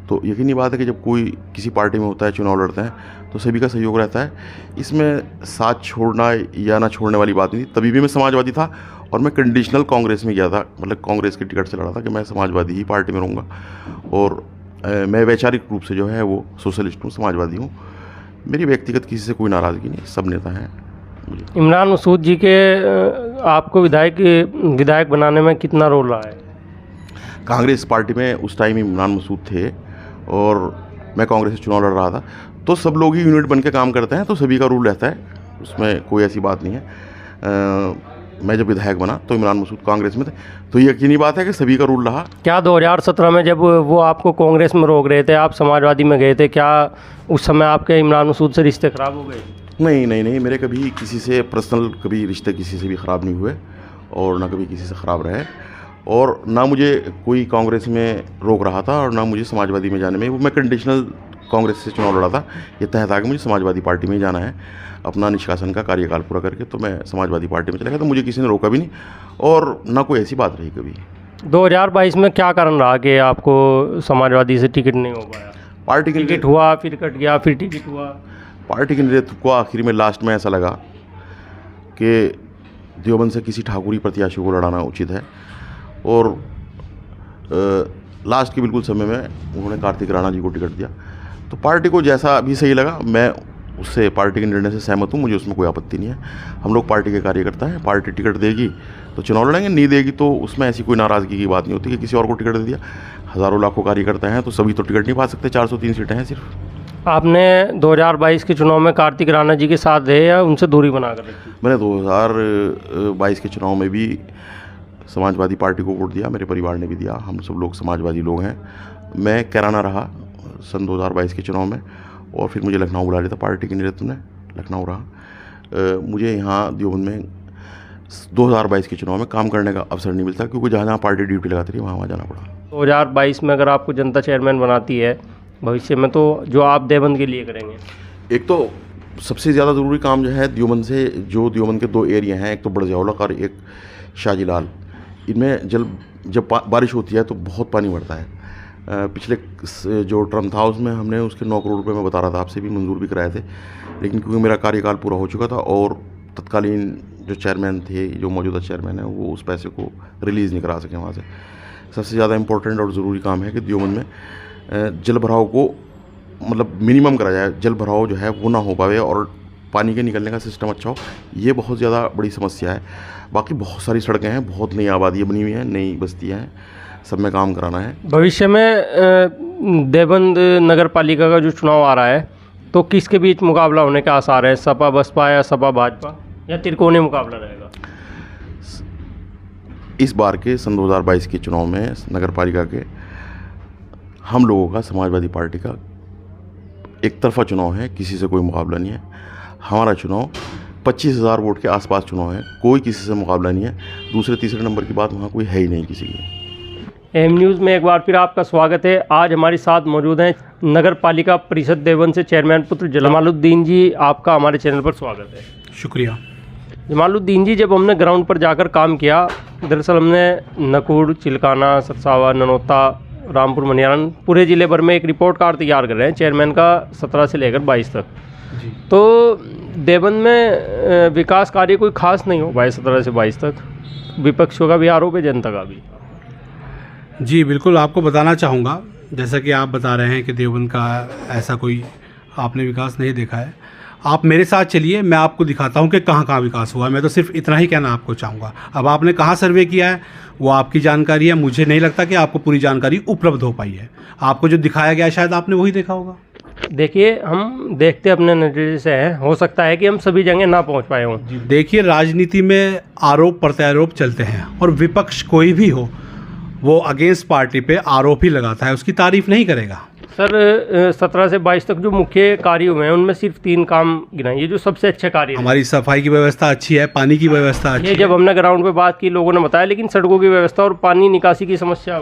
तो यकीनी बात है कि जब कोई किसी पार्टी में होता है, चुनाव लड़ते हैं, तो सभी का सहयोग रहता है। इसमें साथ छोड़ना या ना छोड़ने वाली बात नहीं थी। तभी भी मैं समाजवादी था और मैं कंडीशनल कांग्रेस में गया था, मतलब कांग्रेस के टिकट से लड़ा था कि मैं समाजवादी ही पार्टी में रहूँगा। और मैं वैचारिक रूप से जो है वो सोशलिस्ट हूँ, समाजवादी हूँ। मेरी व्यक्तिगत किसी से कोई नाराज़गी नहीं, सब नेता हैं। इमरान मसूद जी के आपको विधायक बनाने में कितना रोल रहा है? कांग्रेस पार्टी में उस टाइम इमरान मसूद थे और मैं कांग्रेस से चुनाव लड़ रहा था। तो सब लोग ही यूनिट बन के काम करते हैं, तो सभी का रूल रहता है, उसमें कोई ऐसी बात नहीं है। मैं जब विधायक बना तो इमरान मसूद कांग्रेस में थे, तो यकीनी बात है कि सभी का रूल रहा। क्या 2017 में जब वो आपको कांग्रेस में रोक रहे थे, आप समाजवादी में गए थे, क्या उस समय आपके इमरान मसूद से रिश्ते ख़राब हो गए? नहीं, मेरे कभी किसी से पर्सनल कभी रिश्ते किसी से भी ख़राब नहीं हुए और ना कभी किसी से ख़राब रहे। और ना मुझे कोई कांग्रेस में रोक रहा था और ना मुझे समाजवादी में जाने में। वो मैं कंडीशनल कांग्रेस से चुनाव लड़ा था, ये तय था कि मुझे समाजवादी पार्टी में ही जाना है अपना निष्कासन का कार्यकाल पूरा करके। तो मैं समाजवादी पार्टी में चला गया, तो मुझे किसी ने रोका भी नहीं और ना कोई ऐसी बात रही कभी। 2022 में क्या कारण रहा कि आपको समाजवादी से टिकट नहीं हो पाया? पार्टी की टिकट हुआ, फिर कट गया, फिर टिकट हुआ। पार्टी के नेतृत्व को आखिर में लास्ट में ऐसा लगा कि देवबंद से किसी ठाकुरी प्रत्याशी को लड़ाना उचित है। और लास्ट के बिल्कुल समय में उन्होंने कार्तिक राणा जी को टिकट दिया। तो पार्टी को जैसा भी सही लगा मैं उससे पार्टी के निर्णय से सहमत हूँ, मुझे उसमें कोई आपत्ति नहीं है। हम लोग पार्टी के कार्यकर्ता हैं, पार्टी टिकट देगी तो चुनाव लड़ेंगे, नहीं देगी तो उसमें ऐसी कोई नाराज़गी की बात नहीं होती कि किसी और को टिकट दे दिया। हज़ारों लाखों कार्यकर्ता हैं तो सभी तो टिकट नहीं पा सकते, 403 सीटें हैं सिर्फ। आपने 2022 के चुनाव में कार्तिक राणा जी के साथ रहे या उनसे दूरी बना कर रखी? मैंने 2022 के चुनाव में भी समाजवादी पार्टी को वोट दिया, मेरे परिवार ने भी दिया, हम सब लोग समाजवादी लोग हैं। मैं कैराना रहा सन 2022 के चुनाव में और फिर मुझे लखनऊ बुला लिया था पार्टी के नेतृत्व ने, लखनऊ रहा। मुझे यहाँ देवबंद में 2022 के चुनाव में काम करने का अवसर नहीं मिलता क्योंकि जहाँ जहाँ पार्टी ड्यूटी लगाती रही वहाँ जाना पड़ा। 2022 में अगर आपको जनता चेयरमैन बनाती है भविष्य में, तो जो आप देवबंद के लिए करेंगे? एक तो सबसे ज़्यादा ज़रूरी काम जो है देवबंद से, जो देवबंद के 2 एरिया हैं, एक तो बड़जावलक और एक शाहजीलाल, इनमें जब बारिश होती है तो बहुत पानी बढ़ता है। पिछले जो टर्म था उसमें हमने उसके 9 करोड़ रुपए मैं बता रहा था आपसे भी मंजूर भी कराए थे, लेकिन क्योंकि मेरा कार्यकाल पूरा हो चुका था और तत्कालीन जो चेयरमैन थे, जो मौजूदा चेयरमैन है, वो उस पैसे को रिलीज़ नहीं करा सके वहाँ से। सबसे ज़्यादा इम्पोर्टेंट और ज़रूरी काम है कि देवबंद में जल भराव को मतलब मिनिमम करा जाए, जल भराव जो है वो ना हो पावे और पानी के निकलने का सिस्टम अच्छा हो, ये बहुत ज़्यादा बड़ी समस्या है। बाकी बहुत सारी सड़कें हैं, बहुत नई आबादियाँ बनी हुई हैं, नई बस्तियाँ हैं, सब में काम कराना है। भविष्य में देवबंद नगर पालिका का जो चुनाव आ रहा है तो किसके बीच मुकाबला होने के आसार है? सपा बसपा या सपा भाजपा या त्रिकोणीय मुकाबला रहेगा? इस बार के सन 2022 के चुनाव में नगर पालिका के हम लोगों का, समाजवादी पार्टी का एक तरफा चुनाव है, किसी से कोई मुकाबला नहीं है। हमारा चुनाव 25,000 वोट के आसपास चुनाव है, कोई किसी से मुकाबला नहीं है। दूसरे तीसरे नंबर की बात वहाँ कोई है ही नहीं किसी की। एम न्यूज़ में एक बार फिर आपका स्वागत है। आज हमारे साथ मौजूद हैं नगर पालिका परिषद देवबंद से चेयरमैन पुत्र जमालुद्दीन जी। आपका हमारे चैनल पर स्वागत है। शुक्रिया। जमालुद्दीन जी, जब हमने ग्राउंड पर जाकर काम किया, दरअसल हमने नकुड़, चिलकाना, सरसावा, ननौता, रामपुर, मनियारन, पूरे ज़िले भर में एक रिपोर्ट कार्ड तैयार कर रहे हैं चेयरमैन का 17 से लेकर 22 तक। तो देवबंद में विकास कार्य कोई खास नहीं हो पाए 17 से 22 तक, विपक्षों का भी आरोप है, जनता का भी। जी बिल्कुल, आपको बताना चाहूँगा, जैसा कि आप बता रहे हैं कि देवबंद का ऐसा कोई आपने विकास नहीं देखा है। आप मेरे साथ चलिए, मैं आपको दिखाता हूँ कि कहाँ कहाँ विकास हुआ है। मैं तो सिर्फ इतना ही कहना आपको चाहूँगा। अब आपने कहाँ सर्वे किया है वो आपकी जानकारी है, मुझे नहीं लगता कि आपको पूरी जानकारी उपलब्ध हो पाई है। आपको जो दिखाया गया है शायद आपने वही देखा होगा। देखिए, हम देखते अपने नज़रिए से हैं, हो सकता है कि हम सभी जगह ना पहुंच पाए हों। देखिए, राजनीति में आरोप प्रत्यारोप चलते हैं और विपक्ष कोई भी हो वो अगेंस्ट पार्टी पे आरोप ही लगाता है, उसकी तारीफ नहीं करेगा। सर, 17 से 22 तक जो मुख्य कार्य हुए हैं उनमें सिर्फ 3 काम गिनाइए जो सबसे अच्छे कार्य हैं। हमारी सफाई की व्यवस्था अच्छी है, पानी की व्यवस्था अच्छी है। जब हमने ग्राउंड पे बात की लोगों ने बताया, लेकिन सड़कों की व्यवस्था और पानी निकासी की समस्या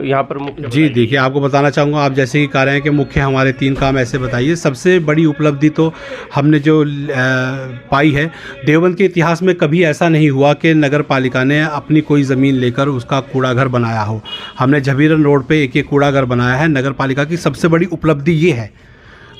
यहाँ पर मुख्य। जी देखिए, आपको बताना चाहूँगा, आप जैसे कि कह रहे हैं कि मुख्य हमारे 3 काम ऐसे बताइए। सबसे बड़ी उपलब्धि तो हमने जो पाई है, देवबंद के इतिहास में कभी ऐसा नहीं हुआ कि नगर पालिका ने अपनी कोई ज़मीन लेकर उसका कूड़ाघर बनाया हो। हमने झबीरन रोड पे एक कूड़ाघर बनाया है। नगर पालिका की सबसे बड़ी उपलब्धि ये है।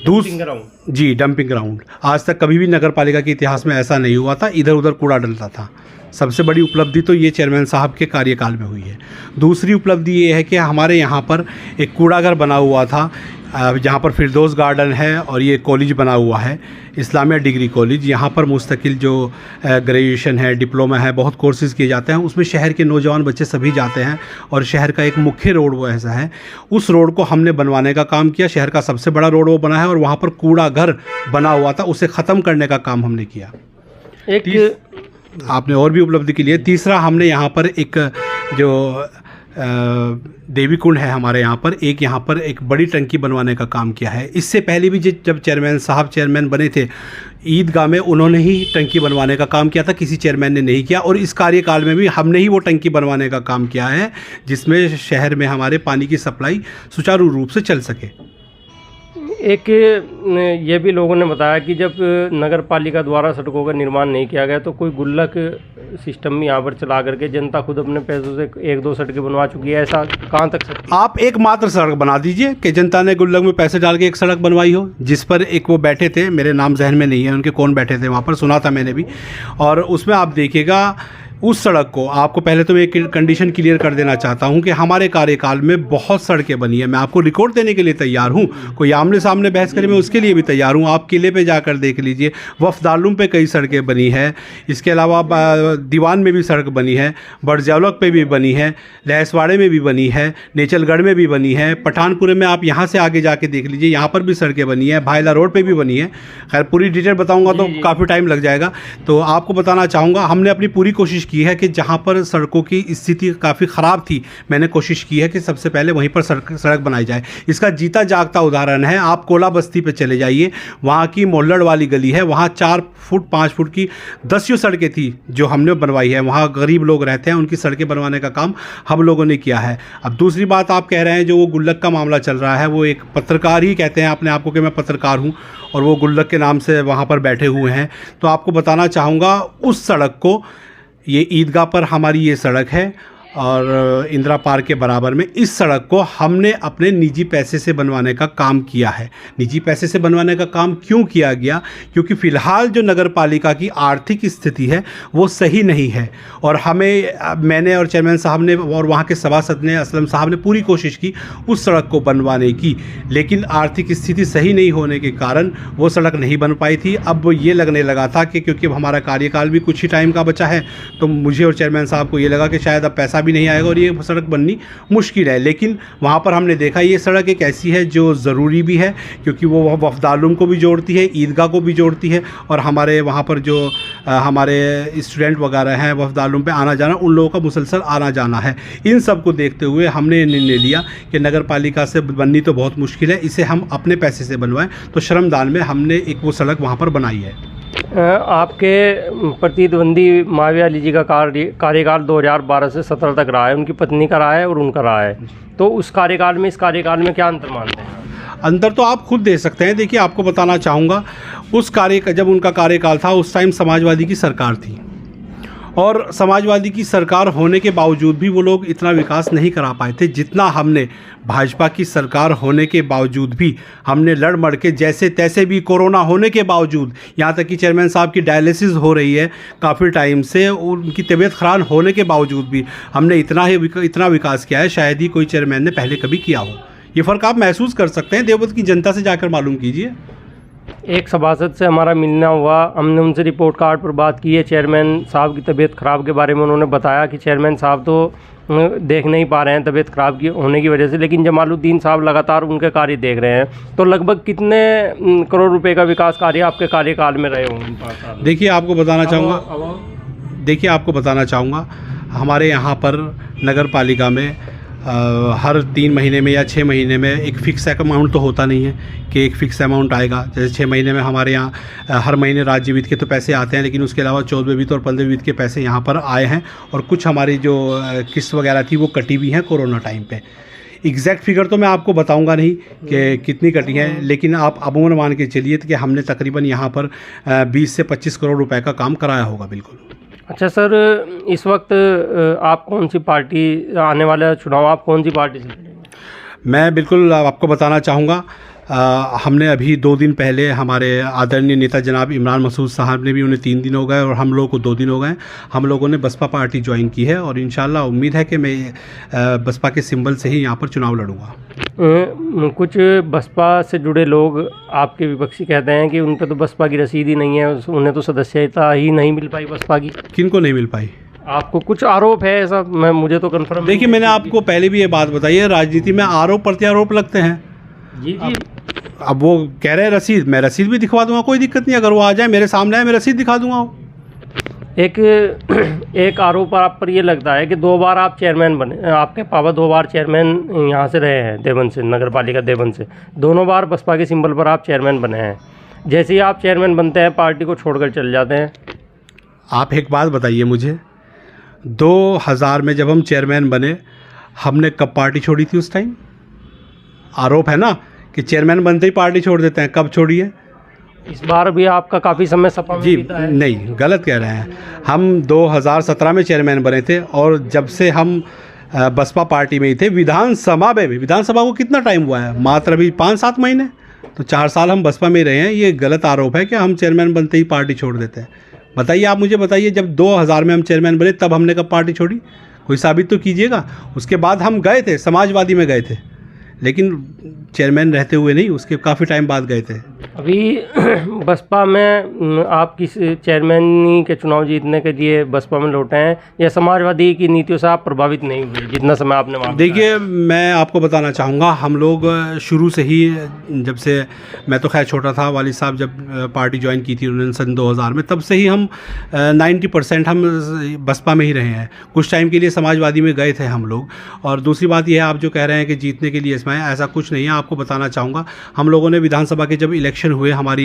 जी, डंपिंग ग्राउंड आज तक कभी भी नगर पालिका के इतिहास में ऐसा नहीं हुआ था, इधर उधर कूड़ा डलता था। सबसे बड़ी उपलब्धि तो ये चेयरमैन साहब के कार्यकाल में हुई है। दूसरी उपलब्धि ये है कि हमारे यहाँ पर एक कूड़ाघर बना हुआ था, जहाँ पर फिरदौस गार्डन है और ये कॉलेज बना हुआ है, इस्लामिया डिग्री कॉलेज। यहाँ पर मुस्तकिल जो ग्रेजुएशन है, डिप्लोमा है, बहुत कोर्सेज़ किए जाते हैं। उसमें शहर के नौजवान बच्चे सभी जाते हैं और शहर का एक मुख्य रोड वो ऐसा है, उस रोड को हमने बनवाने का काम किया। शहर का सबसे बड़ा रोड वो बना है और वहाँ पर कूड़ाघर बना हुआ था, उसे ख़त्म करने का काम हमने किया। आपने और भी उपलब्धि के लिए। तीसरा, हमने यहाँ पर एक जो देवी कुंड है हमारे यहाँ पर, यहाँ पर एक बड़ी टंकी बनवाने का काम किया है। इससे पहले भी जब चेयरमैन साहब चेयरमैन बने थे, ईदगाह में उन्होंने ही टंकी बनवाने का काम किया था, किसी चेयरमैन ने नहीं किया। और इस कार्यकाल में भी हमने ही वो टंकी बनवाने का काम किया है, जिसमें शहर में हमारे पानी की सप्लाई सुचारू रूप से चल सके। एक ये भी लोगों ने बताया कि जब नगर पालिका द्वारा सड़कों का निर्माण नहीं किया गया तो कोई गुल्लक सिस्टम यहाँ पर चला करके जनता खुद अपने पैसों से 1-2 सड़कें बनवा चुकी है। ऐसा कहाँ तक सकती? आप एकमात्र सड़क बना दीजिए कि जनता ने गुल्लक में पैसे डाल के एक सड़क बनवाई हो, जिस पर एक वो बैठे थे, मेरे नाम जहन में नहीं है उनके कौन बैठे थे वहाँ पर, सुना था मैंने भी। और उसमें आप देखिएगा उस सड़क को आपको पहले तो मैं एक कंडीशन क्लियर कर देना चाहता हूं कि हमारे कार्यकाल में बहुत सड़कें बनी है। मैं आपको रिकॉर्ड देने के लिए तैयार हूं, कोई आमने सामने बहस करे मैं उसके लिए भी तैयार हूं। आप किले पे जाकर देख लीजिए, वफदालुम पे कई सड़कें बनी है, इसके अलावा दीवान में भी सड़क बनी है, बड़जौलक पे भी बनी है, लहसवाड़े में भी बनी है, नेचलगढ़ में भी बनी है, पठानपुरे में आप यहाँ से आगे जाके देख लीजिए, यहाँ पर भी सड़कें बनी है, भायला रोड पे भी बनी है। खैर पूरी डिटेल बताऊंगा तो काफ़ी टाइम लग जाएगा। तो आपको बताना चाहूँगा हमने अपनी पूरी कोशिश की है कि जहाँ पर सड़कों की स्थिति काफ़ी ख़राब थी, मैंने कोशिश की है कि सबसे पहले वहीं पर सड़क बनाई जाए। इसका जीता जागता उदाहरण है, आप कोला बस्ती पे चले जाइए, वहाँ की मोल्लड़ वाली गली है, वहाँ 4 फुट 5 फुट की 10 सड़कें थी जो हमने बनवाई है। वहाँ गरीब लोग रहते हैं, उनकी सड़कें बनवाने का काम हम लोगों ने किया है। अब दूसरी बात आप कह रहे हैं जो वो गुल्लक का मामला चल रहा है, वो एक पत्रकार ही कहते हैं अपने आप को कि मैं पत्रकार हूँ और वो गुल्लक के नाम से वहाँ पर बैठे हुए हैं। तो आपको बताना चाहूँगा उस सड़क को, ये ईदगाह पर हमारी ये सड़क है और इंदिरा पार्क के बराबर में, इस सड़क को हमने अपने निजी पैसे से बनवाने का काम किया है। निजी पैसे से बनवाने का काम क्यों किया गया? क्योंकि फ़िलहाल जो नगर पालिका की आर्थिक स्थिति है वो सही नहीं है और मैंने और चेयरमैन साहब ने और वहाँ के सभासद ने, असलम साहब ने पूरी कोशिश की उस सड़क को बनवाने की, लेकिन आर्थिक स्थिति सही नहीं होने के कारण वो सड़क नहीं बन पाई थी। अब ये लगने लगा था कि क्योंकि अब हमारा कार्यकाल भी कुछ ही टाइम का बचा है, तो मुझे और चेयरमैन साहब को ये लगा कि शायद अब पैसा भी नहीं आएगा और ये सड़क बननी मुश्किल है। लेकिन वहाँ पर हमने देखा ये सड़क एक ऐसी है जो ज़रूरी भी है, क्योंकि वो वफदालुम को भी जोड़ती है, ईदगाह को भी जोड़ती है और हमारे वहाँ पर जो हमारे स्टूडेंट वगैरह हैं वफदालुम पे आना जाना, उन लोगों का मुसलसल आना जाना है। इन सब को देखते हुए हमने निर्णय लिया कि नगर पालिका से बननी तो बहुत मुश्किल है, इसे हम अपने पैसे से बनवाएं। तो श्रमदान में हमने एक वो सड़क वहाँ पर बनाई है। आपके प्रतिद्वंदी माविया अली जी का कार्यकाल 2012 से 17 तक रहा है, उनकी पत्नी का रहा है और उनका रहा है, तो उस कार्यकाल में इस कार्यकाल में क्या अंतर मानते हैं? अंतर तो आप खुद दे सकते हैं। देखिए आपको बताना चाहूँगा उस जब उनका कार्यकाल था उस टाइम समाजवादी की सरकार थी और समाजवादी की सरकार होने के बावजूद भी वो लोग इतना विकास नहीं करा पाए थे जितना हमने भाजपा की सरकार होने के बावजूद भी हमने लड़ मड़ के जैसे तैसे भी, कोरोना होने के बावजूद, यहाँ तक कि चेयरमैन साहब की डायलिसिस हो रही है काफ़ी टाइम से, उनकी तबीयत ख़राब होने के बावजूद भी हमने इतना विकास किया है शायद ही कोई चेयरमैन ने पहले कभी किया हो। ये फ़र्क आप महसूस कर सकते हैं, देवबंद की जनता से जाकर मालूम कीजिए। एक सभासद से हमारा मिलना हुआ, हमने उनसे रिपोर्ट कार्ड पर बात की है चेयरमैन साहब की तबीयत ख़राब के बारे में। उन्होंने बताया कि चेयरमैन साहब तो देख नहीं पा रहे हैं तबीयत ख़राब होने की वजह से, लेकिन जमालुद्दीन साहब लगातार उनके कार्य देख रहे हैं। तो लगभग कितने करोड़ रुपए का विकास कार्य आपके कार्यकाल में रहे होंगे? देखिए आपको बताना चाहूँगा हमारे यहाँ पर नगर पालिका में हर 3 महीने में या 6 महीने में एक फ़िक्स अमाउंट तो होता नहीं है कि एक फ़िक्स अमाउंट आएगा। जैसे 6 महीने में हमारे यहाँ हर महीने राज्य वित्त के तो पैसे आते हैं, लेकिन उसके अलावा 14वें वित्त और 15वें वित्त के पैसे यहाँ पर आए हैं और कुछ हमारी जो किस्त वगैरह थी वो कटी भी हैं कोरोना टाइम पे। एग्जैक्ट फिगर तो मैं आपको बताऊंगा नहीं कि कितनी कटी है, लेकिन आप अमूमन मान के चलिए कि हमने तकरीबन यहाँ पर 20 से 25 करोड़ रुपए का काम कराया होगा। बिल्कुल। अच्छा सर, इस वक्त आप कौन सी पार्टी, आने वाला चुनाव आप कौन सी पार्टी से लड़ेंगे? मैं बिल्कुल आपको बताना चाहूँगा, हमने अभी 2 दिन पहले हमारे आदरणीय नेता जनाब इमरान मसूद साहब ने भी, उन्हें 3 दिन हो गए और हम लोगों को 2 दिन हो गए, हम लोगों ने बसपा पार्टी ज्वाइन की है और इंशाल्लाह उम्मीद है कि मैं बसपा के सिंबल से ही यहाँ पर चुनाव लड़ूंगा। कुछ बसपा से जुड़े लोग आपके विपक्षी कहते हैं कि उन पर तो बसपा की रसीद ही नहीं है, उन्हें तो सदस्यता ही नहीं मिल पाई बसपा की। किन को नहीं मिल पाई? आपको कुछ आरोप है ऐसा? मुझे तो कन्फर्म। देखिए मैंने आपको पहले भी ये बात बताई है, राजनीति में आरोप प्रत्यारोप लगते हैं। जी जी। अब वो कह रहे हैं रसीद, मैं रसीद भी दिखवा दूंगा, कोई दिक्कत नहीं। अगर वो आ जाए मेरे सामने आए, मैं रसीद दिखा दूंगा। एक आरोप आप पर ये लगता है कि 2 बार आप चेयरमैन बने, आपके पापा 2 बार चेयरमैन यहाँ से रहे हैं, देवबंद से, नगर पालिका देवबंद से। दोनों बार बसपा के सिंबल पर आप चेयरमैन बने हैं। जैसे ही आप चेयरमैन बनते हैं पार्टी को छोड़कर चले जाते हैं। आप एक बात बताइए मुझे, 2000 में जब हम चेयरमैन बने, हमने कब पार्टी छोड़ी थी? उस टाइम आरोप है ना कि चेयरमैन बनते ही पार्टी छोड़ देते हैं। कब छोड़ी है? इस बार भी आपका काफ़ी समय सपा में बीता है। नहीं, गलत कह रहे हैं। हम 2017 में चेयरमैन बने थे और जब से हम बसपा पार्टी में ही थे, विधानसभा को कितना टाइम हुआ है? मात्र अभी 5-7 महीने। तो 4 साल हम बसपा में रहे हैं। ये गलत आरोप है कि हम चेयरमैन बनते ही पार्टी छोड़ देते हैं। बताइए, आप मुझे बताइए, जब 2000 में हम चेयरमैन बने तब हमने कब पार्टी छोड़ी? कोई साबित तो कीजिएगा। उसके बाद हम गए थे, समाजवादी में गए थे, लेकिन चेयरमैन रहते हुए नहीं, उसके काफ़ी टाइम बाद गए थे। अभी बसपा में आप किस चेयरमैन के चुनाव जीतने के लिए बसपा में लौटे हैं या समाजवादी की नीतियों से आप प्रभावित नहीं हुए जितना समय आपने वहाँ? देखिए, मैं आपको बताना चाहूँगा, हम लोग शुरू से ही, जब से मैं तो खैर छोटा था, वालिद साहब जब पार्टी ज्वाइन की थी उन्होंने सन 2000 में, तब से ही हम 90% हम बसपा में ही रहे हैं। कुछ टाइम के लिए समाजवादी में गए थे हम लोग। और दूसरी बात यह है, आप जो कह रहे हैं कि जीतने के लिए इसमें, ऐसा कुछ नहीं है। आपको बताना चाहूँगा, हम लोगों ने विधानसभा के जब इलेक्शन हुए, हमारे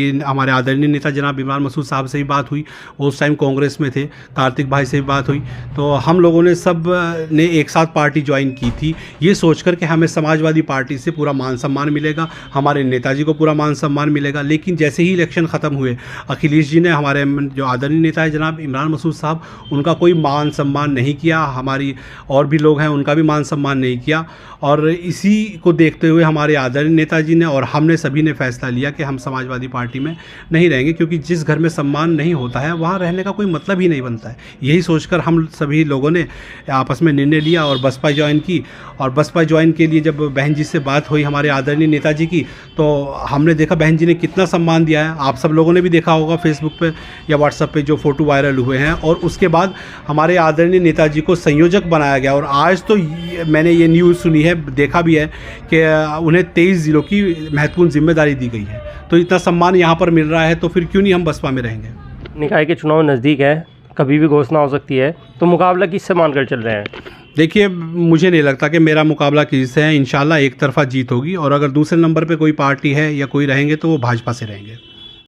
आदरणीय नेता जनाब इमरान मसूद साहब से भी बात हुई, उस टाइम कांग्रेस में थे, कार्तिक भाई से भी बात हुई, तो हम लोगों ने सब ने एक साथ पार्टी ज्वाइन की थी, ये सोचकर कि हमें समाजवादी पार्टी से पूरा मान सम्मान मिलेगा, हमारे नेताजी को पूरा मान सम्मान मिलेगा। लेकिन जैसे ही इलेक्शन ख़त्म हुए, अखिलेश जी ने, हमारे जो आदरणीय नेता है जनाब इमरान मसूद साहब, उनका कोई मान सम्मान नहीं किया, हमारी और भी लोग हैं उनका भी मान सम्मान नहीं किया। और इसी को देखते हुए हमारे आदरणीय नेताजी ने और हमने सभी ने फैसला लिया कि हम समाजवादी पार्टी में नहीं रहेंगे, क्योंकि जिस घर में सम्मान नहीं होता है वहाँ रहने का कोई मतलब ही नहीं बनता है। यही सोचकर हम सभी लोगों ने आपस में निर्णय लिया और बसपा ज्वाइन की। और बसपा ज्वाइन के लिए जब बहन जी से बात हुई हमारे आदरणीय नेताजी की, तो हमने देखा बहन जी ने कितना सम्मान दिया है। आप सब लोगों ने भी देखा होगा फेसबुक पे या व्हाट्सएप पे जो फ़ोटो वायरल हुए हैं। और उसके बाद हमारे आदरणीय नेताजी को संयोजक बनाया गया। और आज तो मैंने ये न्यूज़ सुनी है, देखा भी है कि उन्हें 23 ज़िलों की महत्वपूर्ण जिम्मेदारी दी गई है। तो इतना सम्मान यहाँ पर मिल रहा है, तो फिर क्यों नहीं हम बसपा में रहेंगे। निकाय के चुनाव नज़दीक है, कभी भी घोषणा हो सकती है, तो मुकाबला किससे मानकर चल रहे हैं? देखिए, मुझे नहीं लगता कि मेरा मुकाबला किसी से है। इंशाल्लाह एक तरफा जीत होगी। और अगर दूसरे नंबर पे कोई पार्टी है या कोई रहेंगे तो वो भाजपा से रहेंगे।